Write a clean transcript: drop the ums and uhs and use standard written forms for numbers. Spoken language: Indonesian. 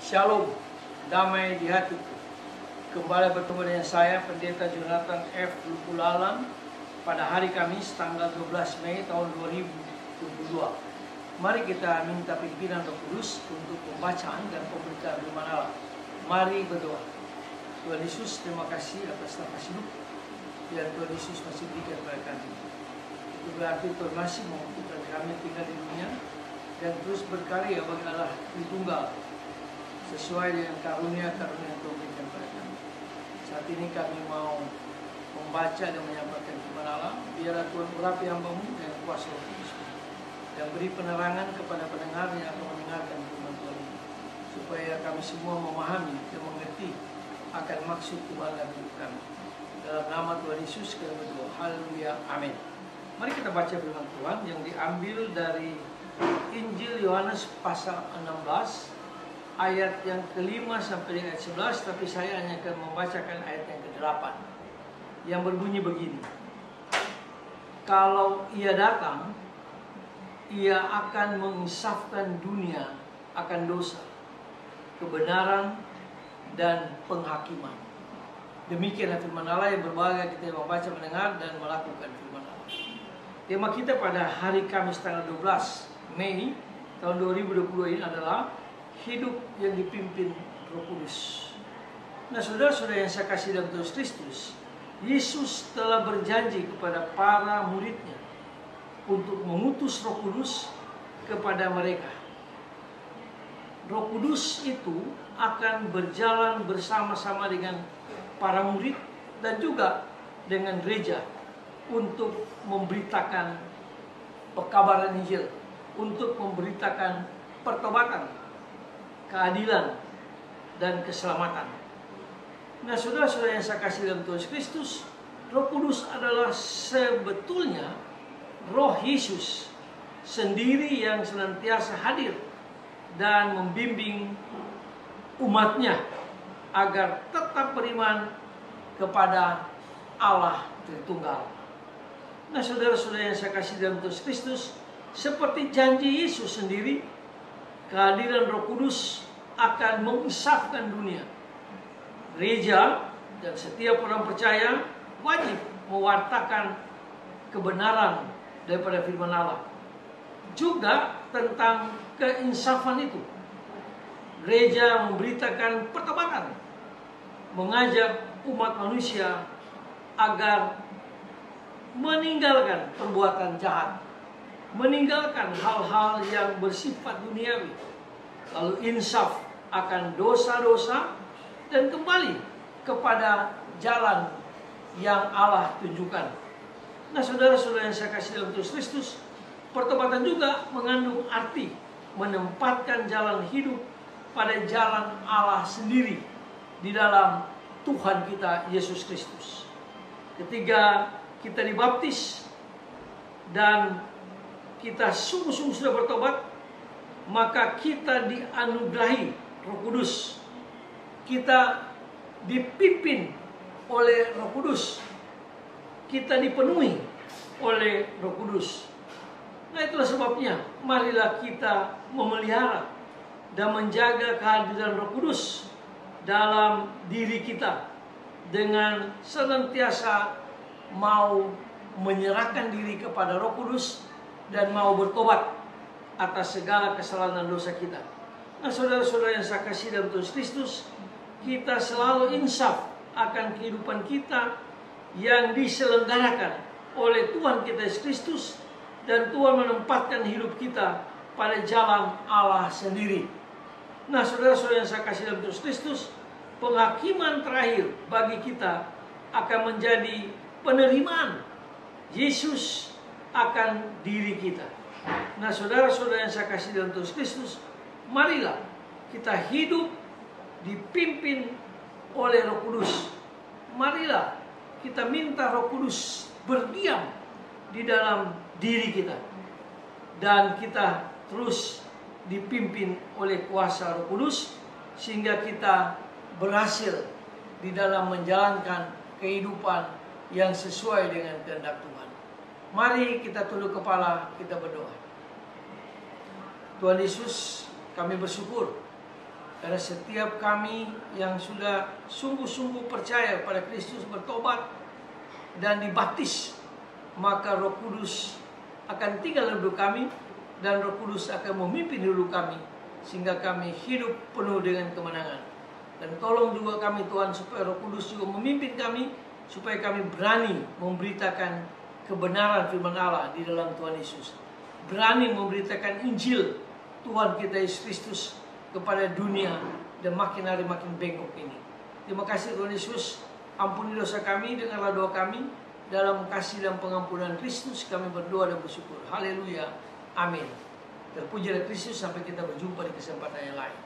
Shalom, damai di hatiku. Kembali bertemu dengan saya, Pendeta Jonathan F. Lupulalan, pada hari Kamis tanggal 12 Mei tahun 2022. Mari kita minta pimpinan Roh Kudus untuk pembacaan dan pemberitaan firman Allah. Mari berdoa. Tuhan Yesus, terima kasih atas nafas hidup yang Tuhan Yesus masih berikan kepada kami. Itu berarti Tuhan masih membutuhkan kami tinggal di dunia dan terus berkarya bagi Allah Tritunggal sesuai dengan karunia-karunia yang Tuhan berikan kepada kami. Saat ini kami mau membaca dan menyampaikan firman Allah. Biarlah Tuhan urapi hamba-Mu dengan kuasa Roh Kudus dan beri penerangan kepada pendengar yang akan mendengarkan firman Tuhan ini, supaya kami semua memahami dan mengerti akan maksud Tuhan dalam hidup kami. Dalam nama Tuhan Yesus kami berdoa. Haleluya. Amin. Mari kita baca firman Tuhan yang diambil dari Injil Yohanes pasal 16 ayat yang ke-5 sampai dengan ayat 11, tapi saya hanya akan membacakan ayat yang ke-8 yang berbunyi begini. Kalau Ia datang, Ia akan menginsafkan dunia akan dosa, kebenaran, dan penghakiman. Demikianlah firman Allah yang berbahagia kita membaca, mendengar, dan melakukan firman Allah. Tema kita pada hari Kamis tanggal 12 Mei tahun 2020 ini adalah hidup yang dipimpin Roh Kudus. Nah, saudara-saudara yang saya kasih dalam Tuhan Kristus, Yesus telah berjanji kepada para muridnya untuk mengutus Roh Kudus kepada mereka. Roh Kudus itu akan berjalan bersama-sama dengan para murid dan juga dengan gereja untuk memberitakan pekabaran Injil, untuk memberitakan pertobatan, keadilan, dan keselamatan. Nah, saudara-saudara yang saya kasih dalam Tuhan Kristus, Roh Kudus adalah sebetulnya Roh Yesus sendiri yang senantiasa hadir dan membimbing umatnya agar tetap beriman kepada Allah Tritunggal. Nah, saudara-saudara yang saya kasih dalam Tuhan Kristus, seperti janji Yesus sendiri, kehadiran Roh Kudus akan mengisafkan dunia. Gereja dan setiap orang percaya wajib mewartakan kebenaran daripada firman Allah. Juga tentang keinsafan itu. Gereja memberitakan pertobatan, mengajak umat manusia agar meninggalkan perbuatan jahat, meninggalkan hal-hal yang bersifat duniawi, lalu insaf akan dosa-dosa dan kembali kepada jalan yang Allah tunjukkan. Nah, saudara-saudara yang saya kasih dalam Tuhan Kristus, pertobatan juga mengandung arti menempatkan jalan hidup pada jalan Allah sendiri di dalam Tuhan kita Yesus Kristus. Ketika kita dibaptis dan kita sungguh-sungguh sudah bertobat, maka kita dianugerahi Roh Kudus. Kita dipimpin oleh Roh Kudus. Kita dipenuhi oleh Roh Kudus. Nah, itulah sebabnya marilah kita memelihara dan menjaga kehadiran Roh Kudus dalam diri kita dengan senantiasa mau menyerahkan diri kepada Roh Kudus dan mau bertobat atas segala kesalahan dan dosa kita. Nah, saudara-saudara yang saya kasih dalam Tuhan Kristus, kita selalu insaf akan kehidupan kita yang diselenggarakan oleh Tuhan kita Yesus Kristus, dan Tuhan menempatkan hidup kita pada jalan Allah sendiri. Nah, saudara-saudara yang saya kasih dalam Tuhan Kristus, penghakiman terakhir bagi kita akan menjadi penerimaan Yesus akan diri kita. Nah, saudara-saudara yang saya kasih dalam Tuhan Kristus, marilah kita hidup dipimpin oleh Roh Kudus. Marilah kita minta Roh Kudus berdiam di dalam diri kita, dan kita terus dipimpin oleh kuasa Roh Kudus sehingga kita berhasil di dalam menjalankan kehidupan yang sesuai dengan kehendak Tuhan. Mari kita tunduk kepala, kita berdoa. Tuhan Yesus, kami bersyukur Karena setiap kami yang sudah sungguh-sungguh percaya pada Kristus, bertobat dan dibaptis, maka Roh Kudus akan tinggal dalam hidup kami, dan Roh Kudus akan memimpin hidup kami, sehingga kami hidup penuh dengan kemenangan. Dan tolong juga kami Tuhan, supaya Roh Kudus juga memimpin kami, supaya kami berani memberitakan kebenaran firman Allah di dalam Tuhan Yesus, berani memberitakan Injil Tuhan kita Yesus Kristus kepada dunia, dan makin hari makin bengkok ini. Terima kasih Tuhan Yesus, ampuni dosa kami, dengarlah doa kami. Dalam kasih dan pengampunan Kristus kami berdoa dan bersyukur. Haleluya. Amin. Terpujilah Kristus, sampai kita berjumpa di kesempatan yang lain.